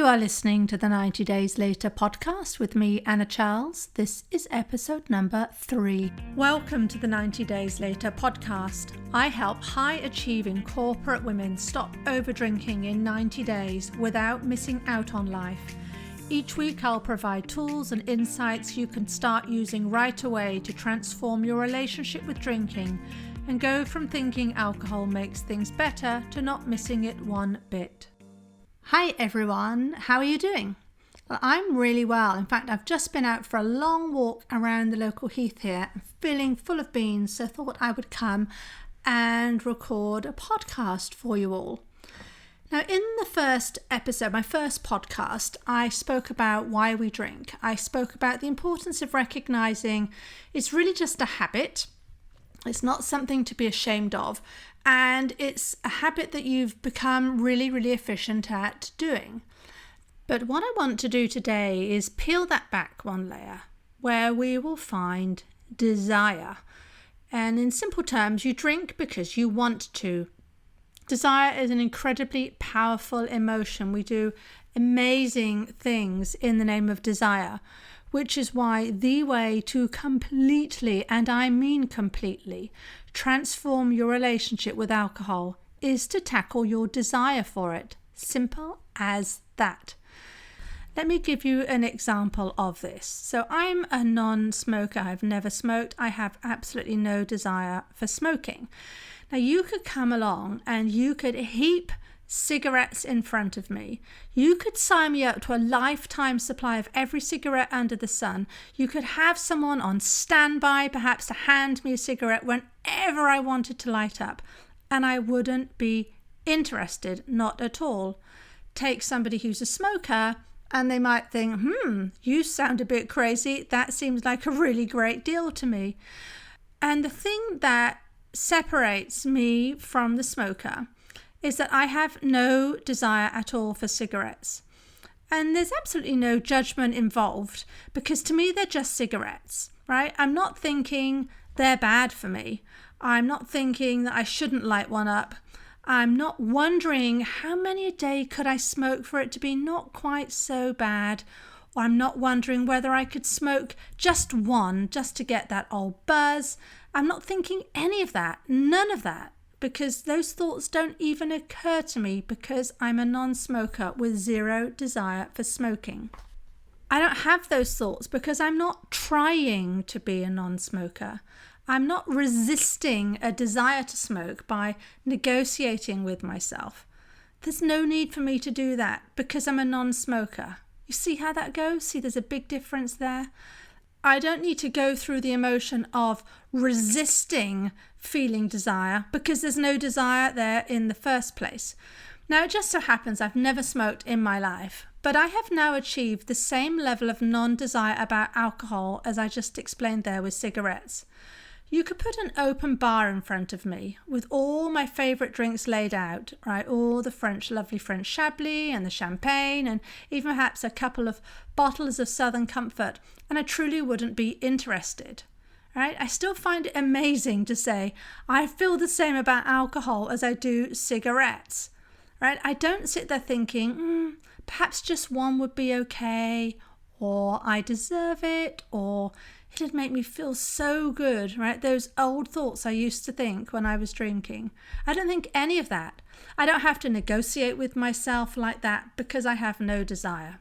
You are listening to the 90 Days Later podcast with me, Anna Charles. This is episode number 3. Welcome to the 90 Days Later podcast. I help high-achieving corporate women stop overdrinking in 90 days without missing out on life. Each week I'll provide tools and insights you can start using right away to transform your relationship with drinking and go from thinking alcohol makes things better to not missing it one bit. Hi everyone, how are you doing? Well, I'm really well. In fact, I've just been out for a long walk around the local heath here, feeling full of beans, so thought I would come and record a podcast for you all. Now, in the first episode, my first podcast, I spoke about why we drink. I spoke about the importance of recognizing it's really just a habit. It's not something to be ashamed of. And it's a habit that you've become really, really efficient at doing. But what I want to do today is peel that back one layer, where we will find desire. And in simple terms, you drink because you want to. Desire is an incredibly powerful emotion. We do amazing things in the name of desire, which is why the way to completely, and I mean completely, transform your relationship with alcohol is to tackle your desire for it. Simple as that. Let me give you an example of this. So I'm a non-smoker. I've never smoked. I have absolutely no desire for smoking. Now you could come along and you could heap cigarettes in front of me. You could sign me up to a lifetime supply of every cigarette under the sun. You could have someone on standby, perhaps to hand me a cigarette whenever I wanted to light up, and I wouldn't be interested, not at all. Take somebody who's a smoker and they might think, you sound a bit crazy. That seems like a really great deal to me. And the thing that separates me from the smoker is that I have no desire at all for cigarettes. And there's absolutely no judgment involved because to me they're just cigarettes, right? I'm not thinking they're bad for me. I'm not thinking that I shouldn't light one up. I'm not wondering how many a day could I smoke for it to be not quite so bad. Or I'm not wondering whether I could smoke just one just to get that old buzz. I'm not thinking any of that, none of that. Because those thoughts don't even occur to me because I'm a non-smoker with zero desire for smoking. I don't have those thoughts because I'm not trying to be a non-smoker. I'm not resisting a desire to smoke by negotiating with myself. There's no need for me to do that because I'm a non-smoker. You see how that goes? See, there's a big difference there. I don't need to go through the emotion of resisting feeling desire because there's no desire there in the first place. Now, it just so happens I've never smoked in my life, but I have now achieved the same level of non-desire about alcohol as I just explained there with cigarettes. You could put an open bar in front of me with all my favourite drinks laid out, right? All the lovely French Chablis and the champagne and even perhaps a couple of bottles of Southern Comfort, and I truly wouldn't be interested, right? I still find it amazing to say I feel the same about alcohol as I do cigarettes, right? I don't sit there thinking, perhaps just one would be okay, or I deserve it, or it'd make me feel so good, right? Those old thoughts I used to think when I was drinking. I don't think any of that. I don't have to negotiate with myself like that because I have no desire.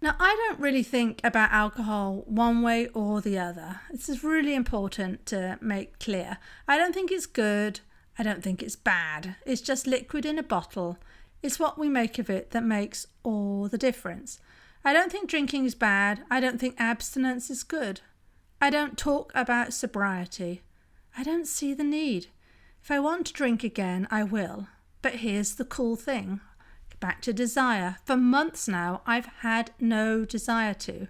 Now, I don't really think about alcohol one way or the other. This is really important to make clear. I don't think it's good. I don't think it's bad. It's just liquid in a bottle. It's what we make of it that makes all the difference. I don't think drinking is bad. I don't think abstinence is good. I don't talk about sobriety. I don't see the need. If I want to drink again, I will. But here's the cool thing. Back to desire. For months now, I've had no desire to.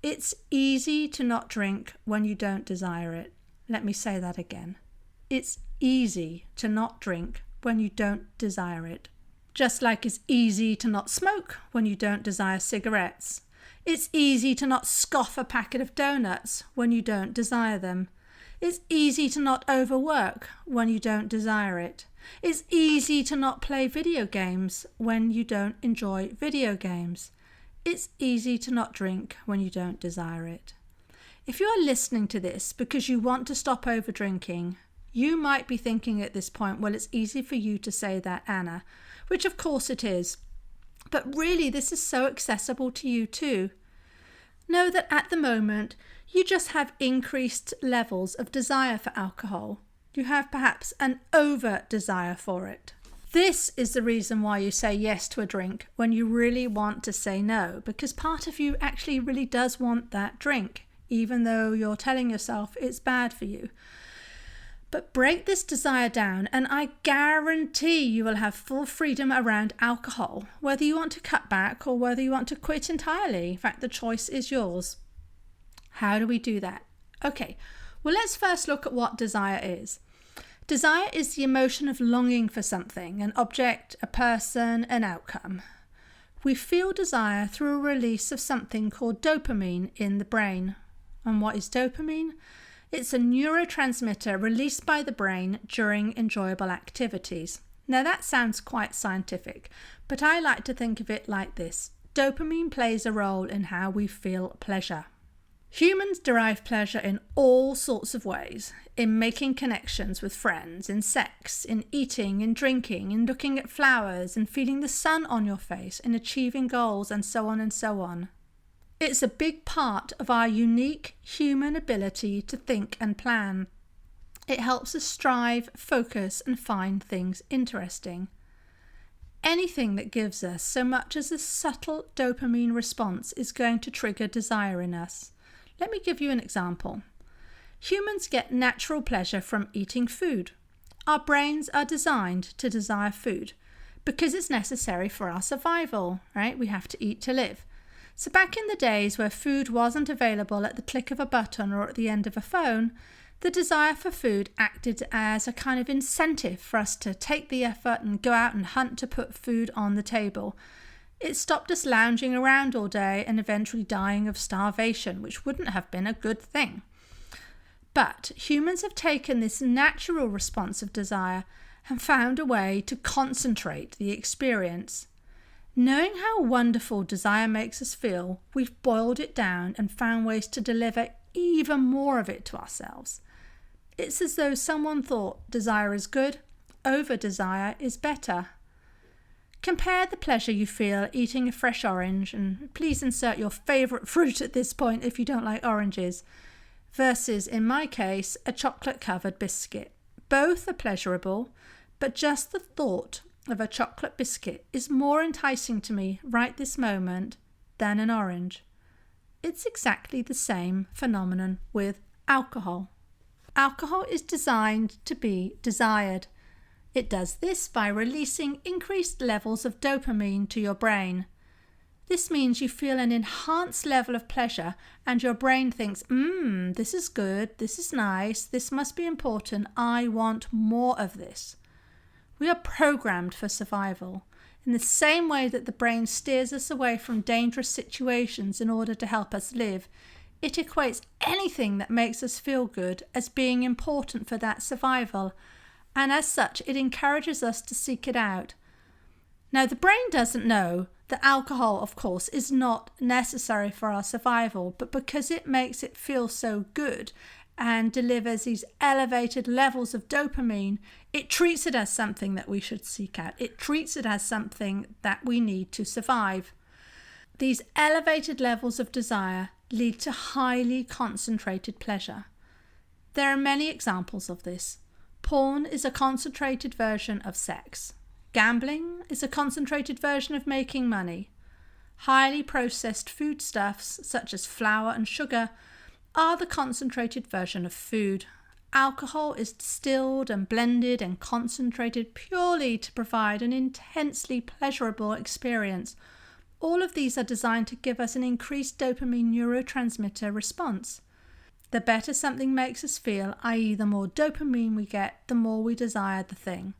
It's easy to not drink when you don't desire it. Let me say that again. It's easy to not drink when you don't desire it. Just like it's easy to not smoke when you don't desire cigarettes. It's easy to not scoff a packet of donuts when you don't desire them. It's easy to not overwork when you don't desire it. It's easy to not play video games when you don't enjoy video games. It's easy to not drink when you don't desire it. If you are listening to this because you want to stop over drinking, you might be thinking at this point, well, it's easy for you to say that, Anna, which of course it is. But really, this is so accessible to you too. Know that at the moment, you just have increased levels of desire for alcohol. You have perhaps an over-desire for it. This is the reason why you say yes to a drink when you really want to say no, because part of you actually really does want that drink, even though you're telling yourself it's bad for you. But break this desire down and I guarantee you will have full freedom around alcohol, whether you want to cut back or whether you want to quit entirely. In fact, the choice is yours. How do we do that? Okay, well, let's first look at what desire is. Desire is the emotion of longing for something, an object, a person, an outcome. We feel desire through a release of something called dopamine in the brain. And what is dopamine? It's a neurotransmitter released by the brain during enjoyable activities. Now that sounds quite scientific, but I like to think of it like this. Dopamine plays a role in how we feel pleasure. Humans derive pleasure in all sorts of ways, in making connections with friends, in sex, in eating, in drinking, in looking at flowers, in feeling the sun on your face, in achieving goals, and so on and so on. It's a big part of our unique human ability to think and plan. It helps us strive, focus, and find things interesting. Anything that gives us so much as a subtle dopamine response is going to trigger desire in us. Let me give you an example. Humans get natural pleasure from eating food. Our brains are designed to desire food because it's necessary for our survival, right? We have to eat to live. So back in the days where food wasn't available at the click of a button or at the end of a phone, the desire for food acted as a kind of incentive for us to take the effort and go out and hunt to put food on the table. It stopped us lounging around all day and eventually dying of starvation, which wouldn't have been a good thing. But humans have taken this natural response of desire and found a way to concentrate the experience. Knowing how wonderful desire makes us feel, we've boiled it down and found ways to deliver even more of it to ourselves. It's as though someone thought desire is good, over-desire is better. Compare the pleasure you feel eating a fresh orange, and please insert your favourite fruit at this point if you don't like oranges, versus, in my case, a chocolate-covered biscuit. Both are pleasurable, but just the thought of a chocolate biscuit is more enticing to me right this moment than an orange. It's exactly the same phenomenon with alcohol. Alcohol is designed to be desired. It does this by releasing increased levels of dopamine to your brain. This means you feel an enhanced level of pleasure and your brain thinks, this is good, this is nice, this must be important, I want more of this. We are programmed for survival. In the same way that the brain steers us away from dangerous situations in order to help us live, it equates anything that makes us feel good as being important for that survival, and as such it encourages us to seek it out. Now the brain doesn't know that alcohol, of course, is not necessary for our survival, but because it makes it feel so good and delivers these elevated levels of dopamine, it treats it as something that we should seek out. It treats it as something that we need to survive. These elevated levels of desire lead to highly concentrated pleasure. There are many examples of this. Porn is a concentrated version of sex. Gambling is a concentrated version of making money. Highly processed foodstuffs, such as flour and sugar, are the concentrated version of food. Alcohol is distilled and blended and concentrated purely to provide an intensely pleasurable experience. All of these are designed to give us an increased dopamine neurotransmitter response. The better something makes us feel, i.e. the more dopamine we get, the more we desire the thing.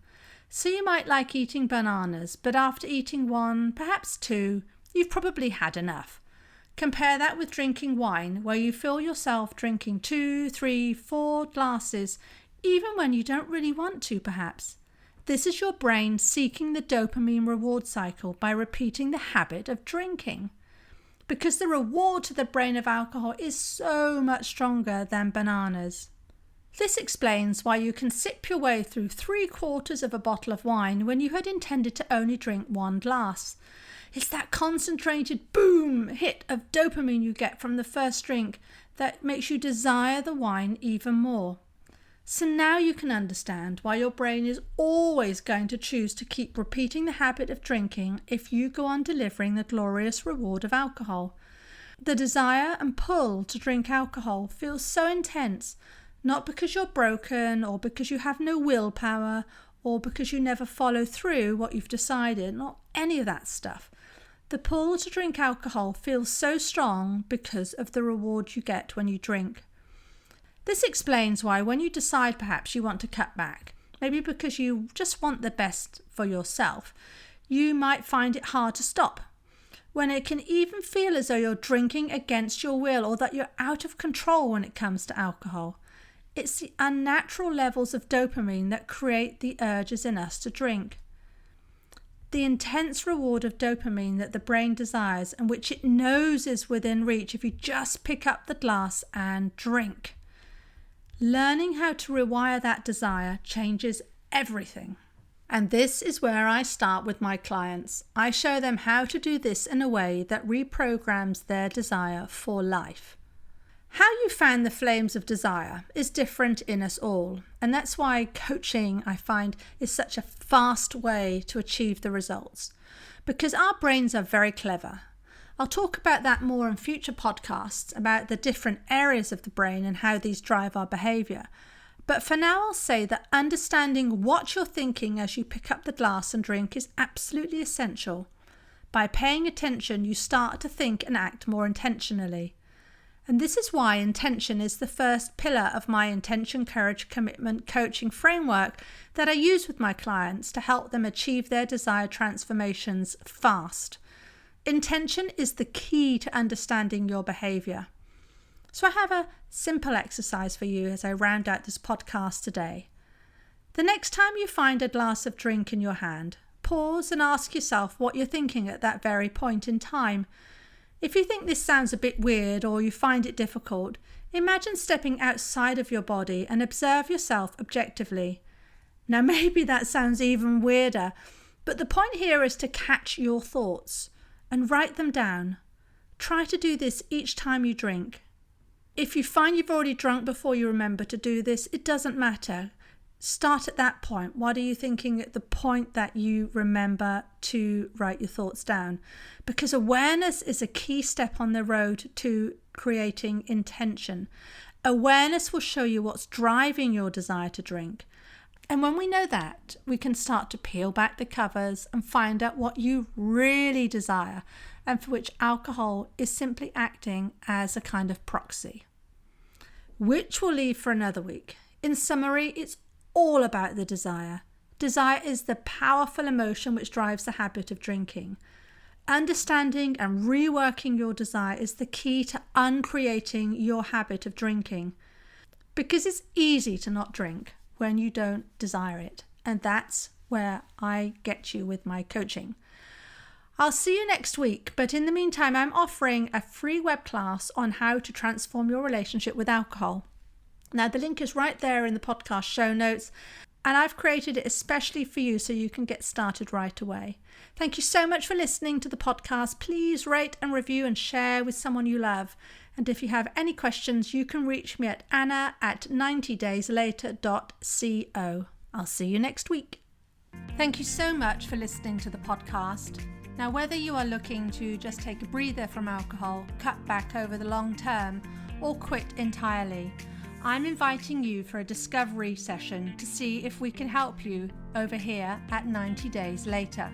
So you might like eating bananas, but after eating one, perhaps two, you've probably had enough. Compare that with drinking wine, where you feel yourself drinking 2, 3, 4 glasses, even when you don't really want to, perhaps. This is your brain seeking the dopamine reward cycle by repeating the habit of drinking. Because the reward to the brain of alcohol is so much stronger than bananas. This explains why you can sip your way through 3/4 of a bottle of wine when you had intended to only drink 1 glass. It's that concentrated boom hit of dopamine you get from the first drink that makes you desire the wine even more. So now you can understand why your brain is always going to choose to keep repeating the habit of drinking if you go on delivering the glorious reward of alcohol. The desire and pull to drink alcohol feels so intense, not because you're broken or because you have no willpower or because you never follow through what you've decided, not any of that stuff. The pull to drink alcohol feels so strong because of the reward you get when you drink. This explains why when you decide perhaps you want to cut back, maybe because you just want the best for yourself, you might find it hard to stop. When it can even feel as though you're drinking against your will or that you're out of control when it comes to alcohol. It's the unnatural levels of dopamine that create the urges in us to drink. The intense reward of dopamine that the brain desires and which it knows is within reach if you just pick up the glass and drink. Learning how to rewire that desire changes everything. And this is where I start with my clients. I show them how to do this in a way that reprograms their desire for life. How you fan the flames of desire is different in us all. And that's why coaching, I find, is such a fast way to achieve the results. Because our brains are very clever. I'll talk about that more in future podcasts, about the different areas of the brain and how these drive our behaviour. But for now, I'll say that understanding what you're thinking as you pick up the glass and drink is absolutely essential. By paying attention, you start to think and act more intentionally. And this is why intention is the first pillar of my intention, courage, commitment coaching framework that I use with my clients to help them achieve their desired transformations fast. Intention is the key to understanding your behaviour. So I have a simple exercise for you as I round out this podcast today. The next time you find a glass of drink in your hand, pause and ask yourself what you're thinking at that very point in time. If you think this sounds a bit weird or you find it difficult, imagine stepping outside of your body and observe yourself objectively. Now maybe that sounds even weirder, but the point here is to catch your thoughts and write them down. Try to do this each time you drink. If you find you've already drunk before you remember to do this, it doesn't matter. Start at that point. What are you thinking at the point that you remember to write your thoughts down? Because awareness is a key step on the road to creating intention. Awareness will show you what's driving your desire to drink. And when we know that, we can start to peel back the covers and find out what you really desire, and for which alcohol is simply acting as a kind of proxy. Which we'll leave for another week. In summary, it's all about the desire. Desire is the powerful emotion which drives the habit of drinking. Understanding and reworking your desire is the key to uncreating your habit of drinking. Because it's easy to not drink when you don't desire it. And that's where I get you with my coaching. I'll see you next week, but in the meantime, I'm offering a free web class on how to transform your relationship with alcohol. Now, the link is right there in the podcast show notes, and I've created it especially for you so you can get started right away. Thank you so much for listening to the podcast. Please rate and review and share with someone you love. And if you have any questions, you can reach me at anna@90dayslater.co. I'll see you next week. Thank you so much for listening to the podcast. Now, whether you are looking to just take a breather from alcohol, cut back over the long term, or quit entirely, I'm inviting you for a discovery session to see if we can help you over here at 90 Days Later.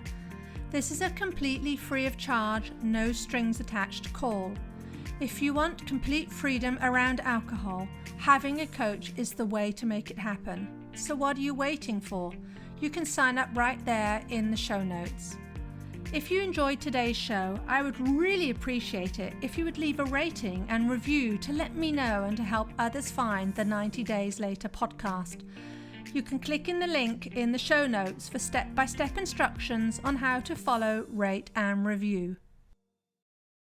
This is a completely free of charge, no strings attached call. If you want complete freedom around alcohol, having a coach is the way to make it happen. So what are you waiting for? You can sign up right there in the show notes. If you enjoyed today's show, I would really appreciate it if you would leave a rating and review to let me know and to help others find the 90 Days Later podcast. You can click in the link in the show notes for step-by-step instructions on how to follow, rate and review.